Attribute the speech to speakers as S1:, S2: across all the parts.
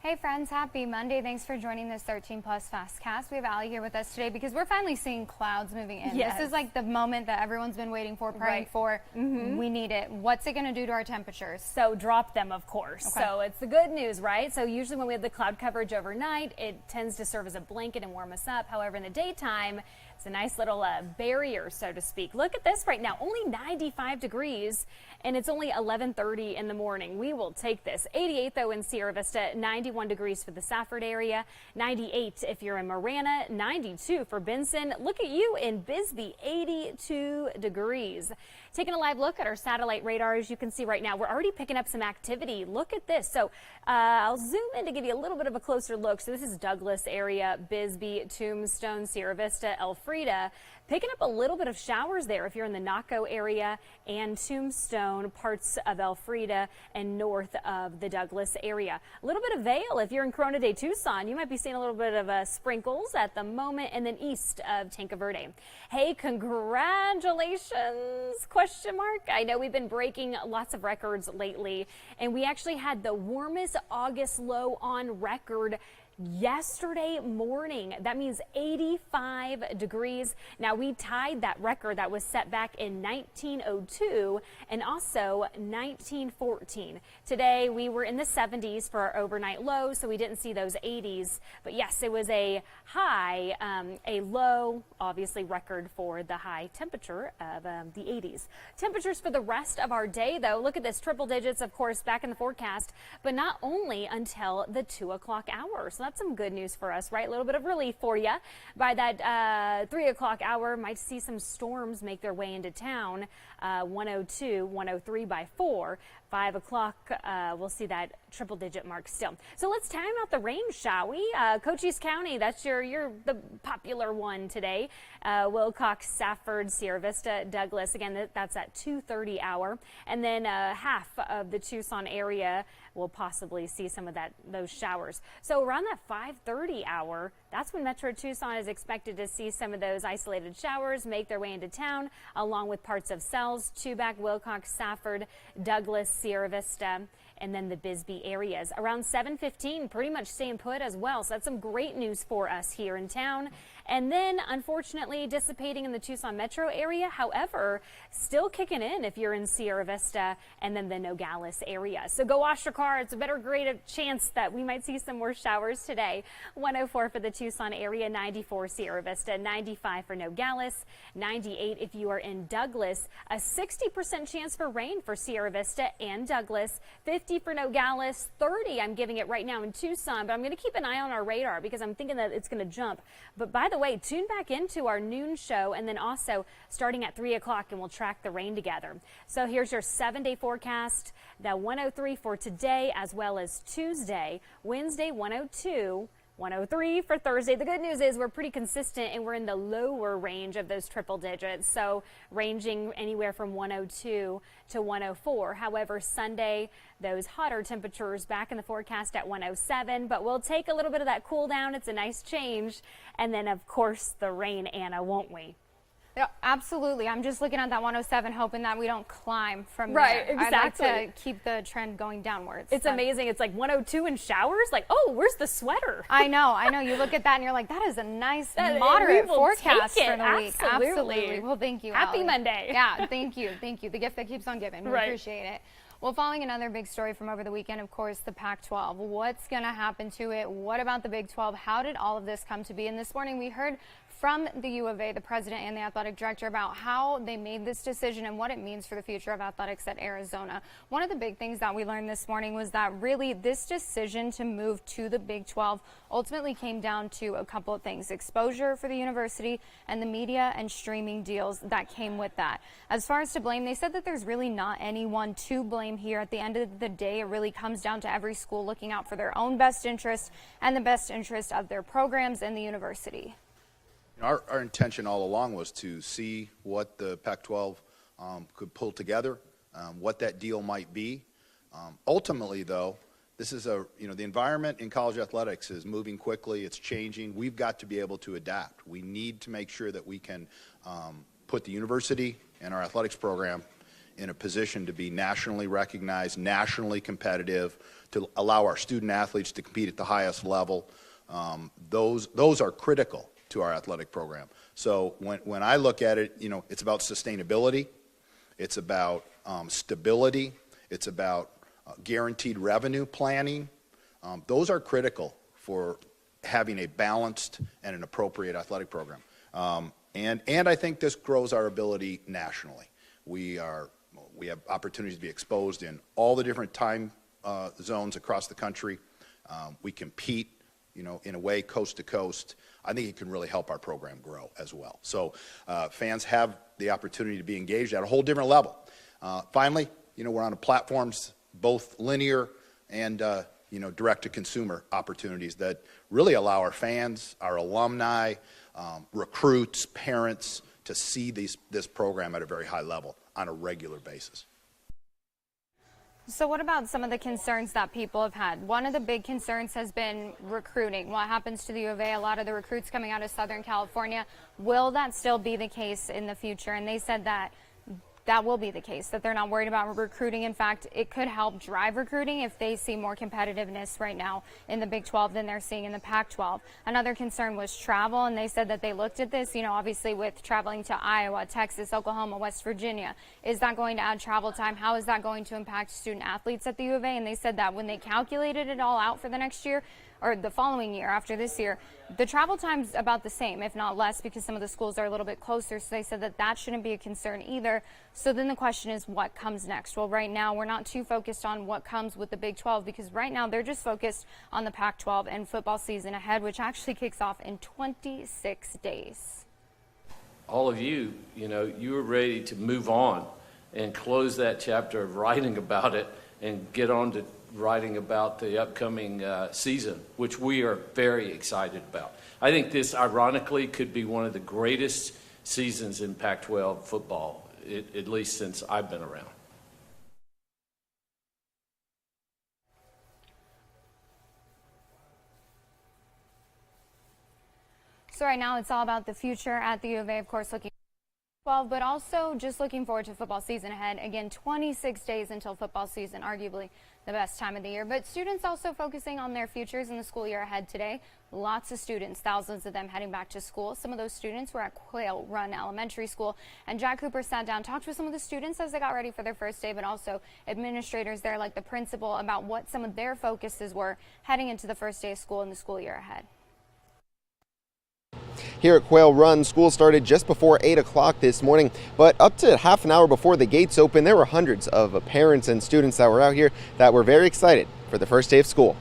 S1: Hey friends, happy Monday. Thanks for joining this 13 Plus FastCast. We have Allie here with us today because we're finally seeing clouds moving in.
S2: Yes.
S1: This is like the moment that everyone's been waiting for, praying for. We need it. What's it going to do to our temperatures?
S2: So drop them, of course.
S1: Okay.
S2: So it's the good news, right? So usually when we have the cloud coverage overnight, it tends to serve as a blanket and warm us up. However, in the daytime, it's a nice little barrier, so to speak. Look at this right now, only 95 degrees, and it's only 11:30 in the morning. We will take this. 88 though in Sierra Vista, 91 degrees for the Safford area, 98 if you're in Marana, 92 for Benson. Look at you in Bisbee, 82 degrees. Taking a live look at our satellite radars, you can see right now we're already picking up some activity. Look at this. So I'll zoom in to give you a little bit of a closer look. So this is Douglas area, Bisbee, Tombstone, Sierra Vista, Elfrida. Picking up a little bit of showers there if you're in the Naco area and Tombstone, parts of Elfrida and north of the Douglas area. A little bit of Vail if you're in Corona de Tucson. You might be seeing a little bit of sprinkles at the moment, and then east of Tanca Verde. Hey, congratulations, question mark. I know we've been breaking lots of records lately, and we actually had the warmest August low on record yesterday morning. That means 85 degrees. Now we tied that record that was set back in 1902 and also 1914. Today we were in the 70s for our overnight low, so we didn't see those 80s. But yes, it was a high, a low, obviously record for the high temperature of the 80s. Temperatures for the rest of our day though, look at this, triple digits of course back in the forecast, but not only until the 2 o'clock hour. So that's some good news for us, right? A little bit of relief for you. By that 3 o'clock hour, might see some storms make their way into town. 102, 103 by 4. 5 o'clock, we'll see that triple digit mark still. So let's time out the rain, shall we? Cochise County, that's you're the popular one today. Wilcox, Safford, Sierra Vista, Douglas. Again, that's at 2:30 hour. And then half of the Tucson area will possibly see some of those showers. So around that 5:30 hour, that's when Metro Tucson is expected to see some of those isolated showers make their way into town, along with parts of Sells, Tubac, Wilcox, Safford, Douglas, Sierra Vista, and then the Bisbee areas. Around 7:15, pretty much staying put as well. So that's some great news for us here in town. And then, unfortunately, dissipating in the Tucson metro area. However, still kicking in if you're in Sierra Vista and then the Nogales area. So go wash your car. It's a better great chance that we might see some more showers today. 104 for the Tucson area, 94 Sierra Vista, 95 for Nogales, 98 if you are in Douglas. A 60% chance for rain for Sierra Vista and Douglas, 50 for Nogales, 30 I'm giving it right now in Tucson, but I'm going to keep an eye on our radar because I'm thinking that it's going to jump. But by the way, tune back into our noon show and then also starting at 3 o'clock and we'll track the rain together. So here's your 7-day forecast. The 103 for today as well as Tuesday, Wednesday 102. 103 for Thursday. The good news is we're pretty consistent and we're in the lower range of those triple digits. So ranging anywhere from 102 to 104. However, Sunday, those hotter temperatures back in the forecast at 107, but we'll take a little bit of that cool down. It's a nice change. And then of course the rain, Anna, won't we?
S1: Yeah, absolutely. I'm just looking at that 107, hoping that we don't climb from
S2: right,
S1: there.
S2: exactly.
S1: I'd like to keep the trend going downwards.
S2: It's amazing. It's like 102 in showers. Like, oh, where's the sweater?
S1: I know. You look at that and you're like, that is a nice moderate forecast for the week.
S2: Absolutely.
S1: Well, thank you,
S2: Happy
S1: Allie.
S2: Monday.
S1: Yeah, thank you. Thank you. The gift that keeps on giving. We appreciate it. Well, following another big story from over the weekend, of course, the Pac-12. What's going to happen to it? What about the Big 12? How did all of this come to be? And this morning we heard from the U of A, the president and the athletic director, about how they made this decision and what it means for the future of athletics at Arizona. One of the big things that we learned this morning was that really this decision to move to the Big 12 ultimately came down to a couple of things: exposure for the university and the media and streaming deals that came with that. As far as to blame, they said that there's really not anyone to blame here. At the end of the day, it really comes down to every school looking out for their own best interest and the best interest of their programs and the university.
S3: Our intention all along was to see what the Pac-12 could pull together, what that deal might be. Ultimately, though, this is the environment in college athletics is moving quickly. It's changing. We've got to be able to adapt. We need to make sure that we can put the university and our athletics program in a position to be nationally recognized, nationally competitive, to allow our student athletes to compete at the highest level. Those are critical to our athletic program. So when I look at it, you know, it's about sustainability, it's about stability, it's about guaranteed revenue planning. Those are critical for having a balanced and an appropriate athletic program. And I think this grows our ability nationally. We have opportunities to be exposed in all the different time zones across the country. We compete, you know, in a way coast to coast. I think it can really help our program grow as well. So fans have the opportunity to be engaged at a whole different level. Finally, you know, we're on platforms, both linear and you know, direct-to-consumer opportunities that really allow our fans, our alumni, recruits, parents to see this program at a very high level on a regular basis.
S1: So what about some of the concerns that people have had? One of the big concerns has been recruiting. What happens to the U of A? A lot of the recruits coming out of Southern California. Will that still be the case in the future? And they said that that will be the case, that they're not worried about recruiting. In fact, it could help drive recruiting if they see more competitiveness right now in the Big 12 than they're seeing in the Pac-12. Another concern was travel, and they said that they looked at this, you know, obviously with traveling to Iowa, Texas, Oklahoma, West Virginia. Is that going to add travel time? How is that going to impact student athletes at the U of A? And they said that when they calculated it all out for the next year, or the following year after this year, the travel time's about the same, if not less, because some of the schools are a little bit closer. So they said that that shouldn't be a concern either. So then the question is, what comes next? Well, right now we're not too focused on what comes with the Big 12, because right now they're just focused on the Pac-12 and football season ahead, which actually kicks off in 26 days.
S4: All of you, you know, you are ready to move on and close that chapter of writing about it and get on to writing about the upcoming season, which we are very excited about. I think this, ironically, could be one of the greatest seasons in Pac-12 football, at least since I've been around.
S1: So right now it's all about the future at the U of A, of course, looking 12, but also just looking forward to football season ahead. Again, 26 days until football season, arguably the best time of the year. But students also focusing on their futures in the school year ahead today. Lots of students, thousands of them heading back to school. Some of those students were at Quail Run Elementary School, and Jack Cooper sat down, talked with some of the students as they got ready for their first day, but also administrators there like the principal about what some of their focuses were heading into the first day of school and the school year ahead.
S5: Here at Quail Run, school started just before 8 o'clock this morning, but up to half an hour before the gates opened, there were hundreds of parents and students that were out here that were very excited for the first day of school.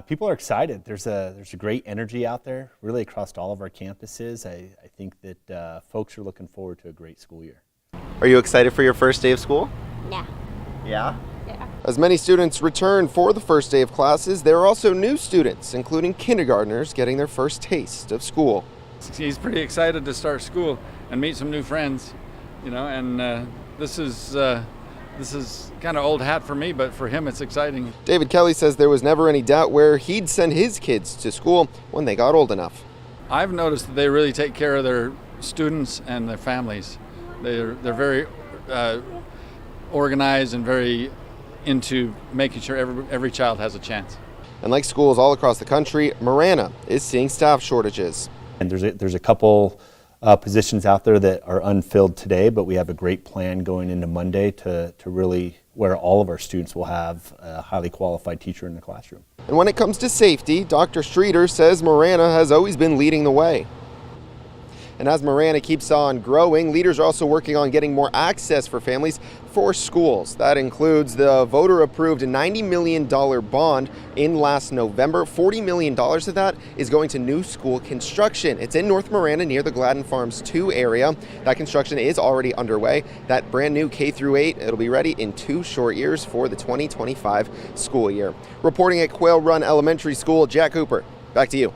S6: People are excited. There's a great energy out there, really across all of our campuses. I think that folks are looking forward to a great school year.
S5: Are you excited for your first day of school?
S7: Yeah.
S5: Yeah?
S7: Yeah.
S5: As many students return for the first day of classes, there are also new students, including kindergartners, getting their first taste of school.
S8: He's pretty excited to start school and meet some new friends, you know, and this is kind of old hat for me, but for him it's exciting.
S5: David Kelly says there was never any doubt where he'd send his kids to school when they got old enough.
S8: I've noticed that they really take care of their students and their families. They're very organized and very into making sure every child has a chance.
S5: And like schools all across the country, Marana is seeing staff shortages.
S6: And there's a couple positions out there that are unfilled today, but we have a great plan going into Monday to really where all of our students will have a highly qualified teacher in the classroom.
S5: And when it comes to safety, Dr. Streeter says Marana has always been leading the way. And as Marana keeps on growing, leaders are also working on getting more access for families for schools. That includes the voter-approved $90 million bond in last November. $40 million of that is going to new school construction. It's in North Marana near the Gladden Farms 2 area. That construction is already underway. That brand new K-8, it'll be ready in 2 short years for the 2025 school year. Reporting at Quail Run Elementary School, Jack Cooper, back to you.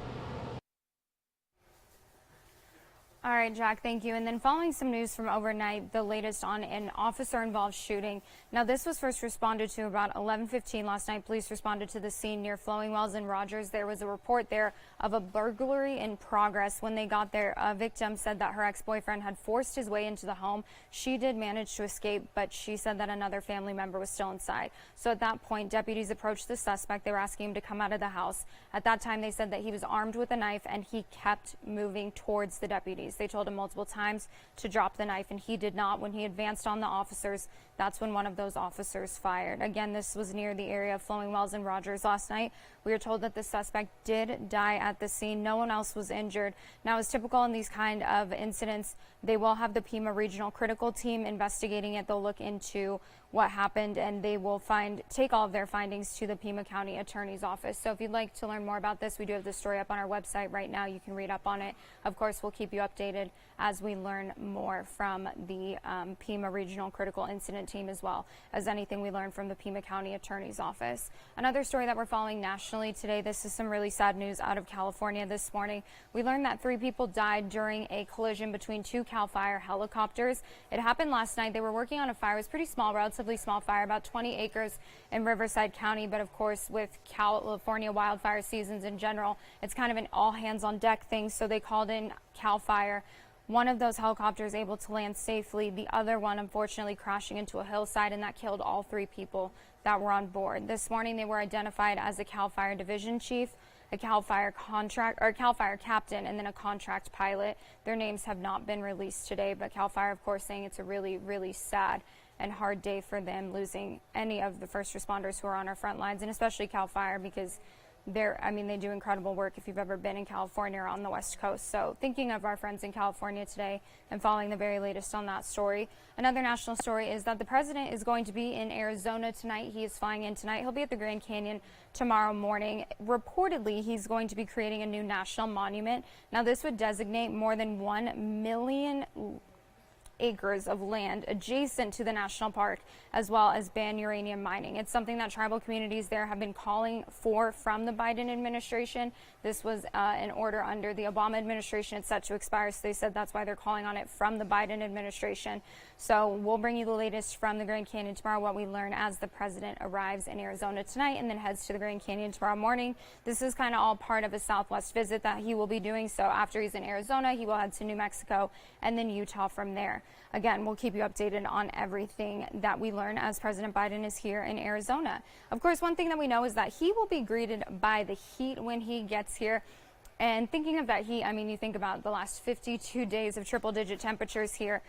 S1: All right. right, Jack, thank you. And then following some news from overnight, the latest on an officer-involved shooting. Now, this was first responded to about 11:15 last night. Police responded to the scene near Flowing Wells and Rogers. There was a report there of a burglary in progress. When they got there, a victim said that her ex-boyfriend had forced his way into the home. She did manage to escape, but she said that another family member was still inside. So at that point, deputies approached the suspect. They were asking him to come out of the house. At that time, they said that he was armed with a knife and he kept moving towards the deputies. They told him multiple times to drop the knife, and he did not. When he advanced on the officers, that's when one of those officers fired. Again, this was near the area of Flowing Wells and Rogers last night. We were told that the suspect did die at the scene. No one else was injured. Now, as typical in these kind of incidents, they will have the Pima Regional Critical Team investigating it. They'll look into what happened, and they will take all of their findings to the Pima County Attorney's Office. So if you'd like to learn more about this, we do have the story up on our website right now. You can read up on it. Of course, we'll keep you updated as we learn more from the Pima Regional Critical Incident Team, as well as anything we learn from the Pima County Attorney's Office. Another story that we're following nationally today, this is some really sad news out of California this morning. We learned that 3 people died during a collision between 2 CAL FIRE helicopters. It happened last night. They were working on a fire. It was pretty small, relatively small fire, about 20 acres in Riverside County. But of course, with California wildfire seasons in general, it's kind of an all hands on deck thing. So they called in CAL FIRE. One of those helicopters able to land safely, the other one unfortunately crashing into a hillside, and that killed all 3 people that were on board. This morning they were identified as a CAL FIRE division chief, a CAL FIRE CAL FIRE captain, and then a contract pilot. Their names have not been released today, but CAL FIRE, of course, saying it's a really, really sad and hard day for them, losing any of the first responders who are on our front lines, and especially CAL FIRE, because they do incredible work if you've ever been in California or on the West Coast. So thinking of our friends in California today and following the very latest on that story. Another national story is that the president is going to be in Arizona tonight. He is flying in tonight. He'll be at the Grand Canyon tomorrow morning. Reportedly, he's going to be creating a new national monument. Now, this would designate more than 1 million acres of land adjacent to the national park, as well as ban uranium mining. It's something that tribal communities there have been calling for from the Biden administration. This was an order under the Obama administration. It's set to expire, so they said that's why they're calling on it from the Biden administration. So we'll bring you the latest from the Grand Canyon tomorrow, what we learn as the president arrives in Arizona tonight and then heads to the Grand Canyon tomorrow morning. This is kind of all part of a Southwest visit that he will be doing. So after he's in Arizona, he will head to New Mexico and then Utah from there. Again, we'll keep you updated on everything that we learn as President Biden is here in Arizona. Of course, one thing that we know is that he will be greeted by the heat when he gets here. And thinking of that heat, you think about the last 52 days of triple-digit temperatures here.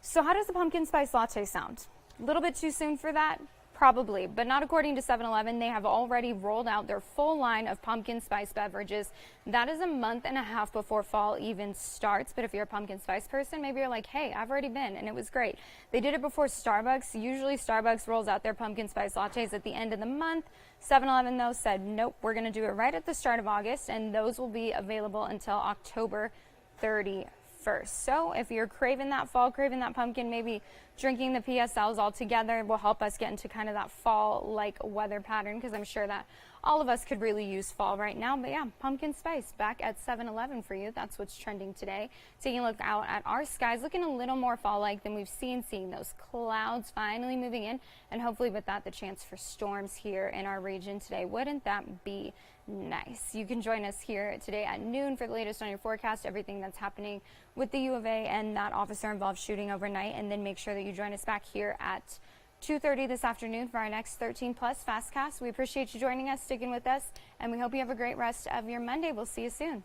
S1: So how does the pumpkin spice latte sound? A little bit too soon for that? Probably, but not according to 7-Eleven. They have already rolled out their full line of pumpkin spice beverages. That is a month and a half before fall even starts. But if you're a pumpkin spice person, maybe you're like, hey, I've already been and it was great. They did it before Starbucks. Usually Starbucks rolls out their pumpkin spice lattes at the end of the month. 7-Eleven, though, said, nope, we're going to do it right at the start of August, and those will be available until October 31st. So if you're craving that fall, craving that pumpkin, maybe drinking the PSLs all together will help us get into kind of that fall-like weather pattern, because I'm sure that all of us could really use fall right now. But yeah, pumpkin spice back at 7-Eleven for you. That's what's trending today. Taking a look out at our skies, looking a little more fall-like than we've seen, seeing those clouds finally moving in, and hopefully with that, the chance for storms here in our region today. Wouldn't that be nice? You can join us here today at noon for the latest on your forecast, everything that's happening with the U of A and that officer-involved shooting overnight, and then make sure that you join us back here at 2:30 this afternoon for our next 13 Plus FastCast. We appreciate you joining us, sticking with us, and we hope you have a great rest of your Monday. We'll see you soon.